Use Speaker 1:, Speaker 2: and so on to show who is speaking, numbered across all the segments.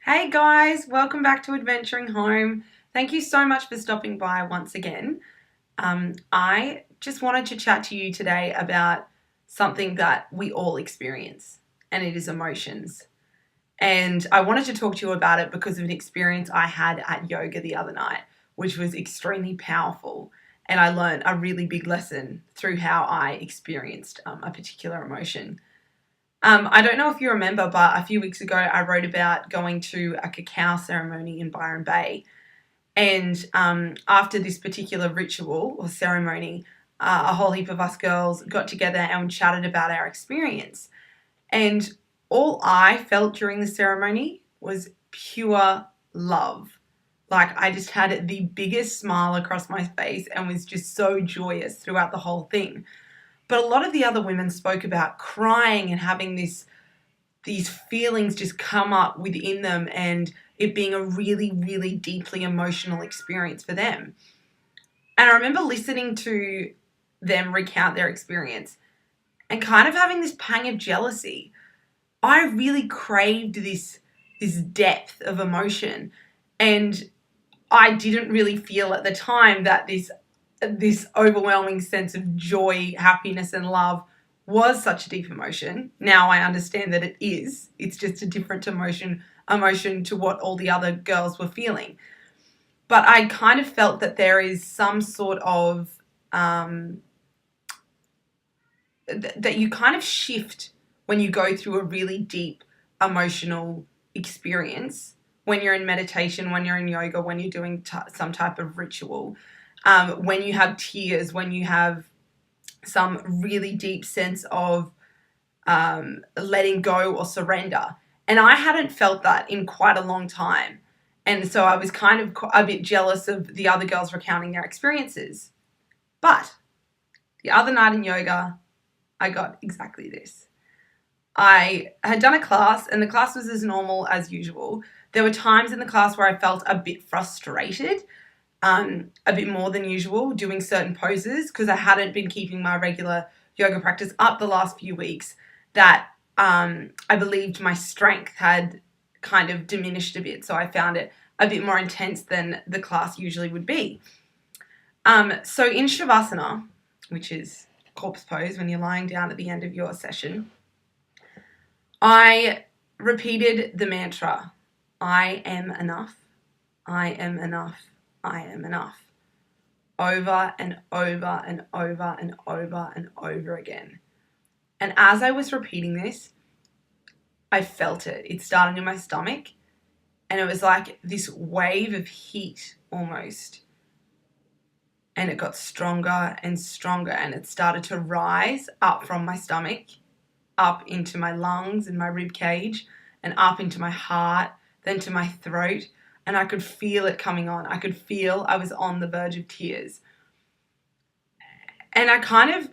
Speaker 1: Hey guys, welcome back to Adventuring Home. Thank you so much for stopping by once again. I just wanted to chat to you today about something that we all experience, and it is emotions. And I wanted to talk to you about it because of an experience I had at yoga the other night, which was extremely powerful. And I learned a really big lesson through how I experienced a particular emotion. I don't know if you remember, but a few weeks ago I wrote about going to a cacao ceremony in Byron Bay. And after this particular ritual or ceremony, a whole heap of us girls got together and chatted about our experience. And all I felt during the ceremony was pure love. Like I just had the biggest smile across my face and was just so joyous throughout the whole thing. But a lot of the other women spoke about crying and having these feelings just come up within them and it being a really, really deeply emotional experience for them. And I remember listening to them recount their experience and kind of having this pang of jealousy. I really craved this depth of emotion, and I didn't really feel at the time that this overwhelming sense of joy, happiness, and love was such a deep emotion. Now I understand that it is. It's just a different emotion to what all the other girls were feeling. But I kind of felt that there is some sort of that you kind of shift when you go through a really deep emotional experience, when you're in meditation, when you're in yoga, when you're doing some type of ritual, when you have tears, when you have some really deep sense of letting go or surrender. And I hadn't felt that in quite a long time. And so I was kind of a bit jealous of the other girls recounting their experiences. But the other night in yoga, I got exactly this. I had done a class, and the class was as normal as usual. There were times in the class where I felt a bit frustrated, a bit more than usual, doing certain poses because I hadn't been keeping my regular yoga practice up the last few weeks, that I believed my strength had kind of diminished a bit. So I found it a bit more intense than the class usually would be. So in Shavasana, which is corpse pose when you're lying down at the end of your session, I repeated the mantra, I am enough, I am enough, I am enough, over and over and over and over and over again. And as I was repeating this, I felt it. It started in my stomach, and it was like this wave of heat almost. And it got stronger and stronger, and it started to rise up from my stomach, up into my lungs and my rib cage, and up into my heart, then to my throat. And I could feel it coming on. I could feel I was on the verge of tears. And I kind of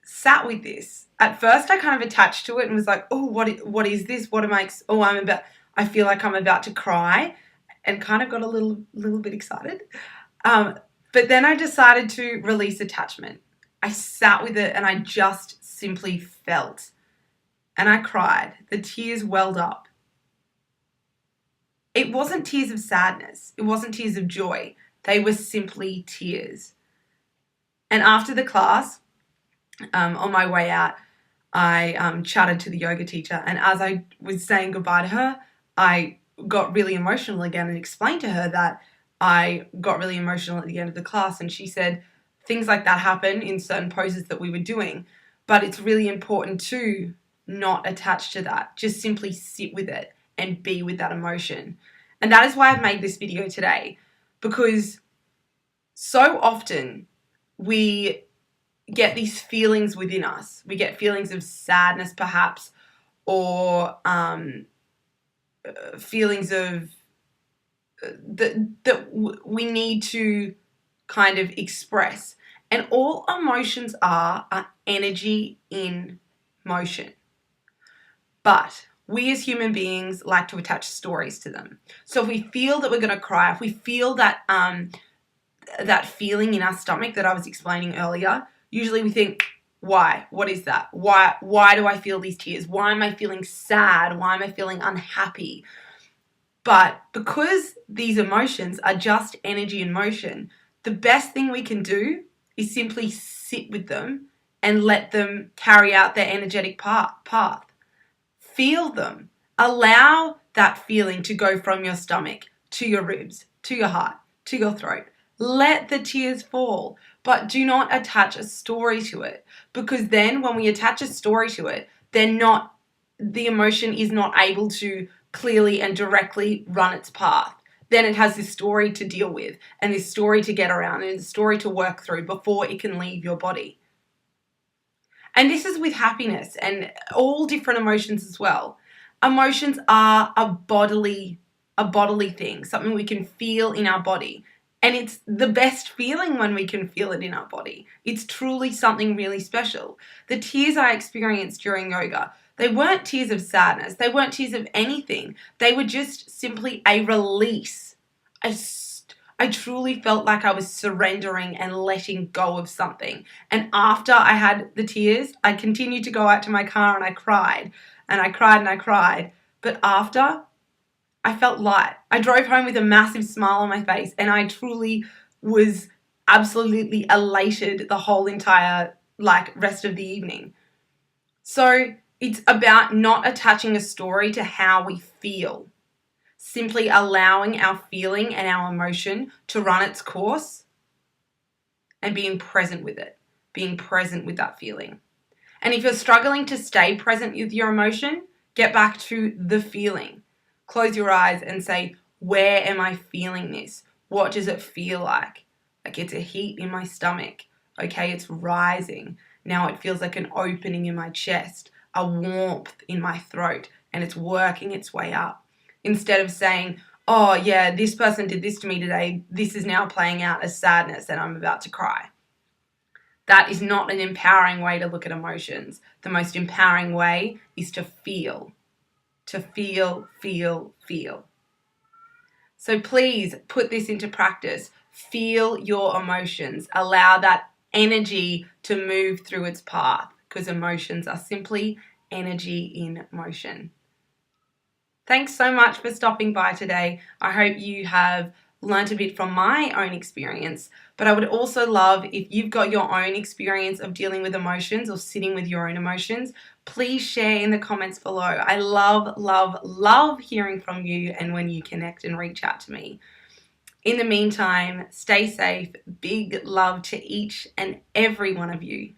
Speaker 1: sat with this. At first, I kind of attached to it and was like, oh, what is this? What am I, I feel like I'm about to cry, and kind of got a little bit excited. But then I decided to release attachment. I sat with it and I just simply felt. And I cried. The tears welled up. It wasn't tears of sadness. It wasn't tears of joy. They were simply tears. And after the class, on my way out, I chatted to the yoga teacher. And as I was saying goodbye to her, I got really emotional again and explained to her that I got really emotional at the end of the class. And she said things like that happen in certain poses that we were doing. But it's really important to not attach to that. Just simply sit with it and be with that emotion. And that is why I've made this video today, because so often we get these feelings within us. We get feelings of sadness perhaps, or feelings of that we need to kind of express. And all emotions are energy in motion. But we as human beings like to attach stories to them. So if we feel that we're going to cry, if we feel that that feeling in our stomach that I was explaining earlier, usually we think, why? What is that? Why do I feel these tears? Why am I feeling sad? Why am I feeling unhappy? But because these emotions are just energy in motion, the best thing we can do is simply sit with them and let them carry out their energetic path. Feel them. Allow that feeling to go from your stomach to your ribs, to your heart, to your throat. Let the tears fall, but do not attach a story to it, because then when we attach a story to it, the emotion is not able to clearly and directly run its path. Then it has this story to deal with and this story to get around and this story to work through before it can leave your body. And this is with happiness and all different emotions as well. Emotions are a bodily thing, something we can feel in our body. And it's the best feeling when we can feel it in our body. It's truly something really special. The tears I experienced during yoga, they weren't tears of sadness. They weren't tears of anything. They were just simply a release. I truly felt like I was surrendering and letting go of something. And after I had the tears, I continued to go out to my car and I cried. And I cried and I cried. But after, I felt light. I drove home with a massive smile on my face, and I truly was absolutely elated the whole entire rest of the evening. So it's about not attaching a story to how we feel. Simply allowing our feeling and our emotion to run its course and being present with it, being present with that feeling. And if you're struggling to stay present with your emotion, get back to the feeling. Close your eyes and say, where am I feeling this? What does it feel like? Like it's a heat in my stomach. Okay, it's rising. Now it feels like an opening in my chest, a warmth in my throat, and it's working its way up. Instead of saying, oh yeah, this person did this to me today, this is now playing out as sadness and I'm about to cry. That is not an empowering way to look at emotions. The most empowering way is to feel. To feel, feel, feel. So please put this into practice. Feel your emotions. Allow that energy to move through its path, because emotions are simply energy in motion. Thanks so much for stopping by today. I hope you have learnt a bit from my own experience, but I would also love if you've got your own experience of dealing with emotions or sitting with your own emotions, please share in the comments below. I love, love, love hearing from you and when you connect and reach out to me. In the meantime, stay safe. Big love to each and every one of you.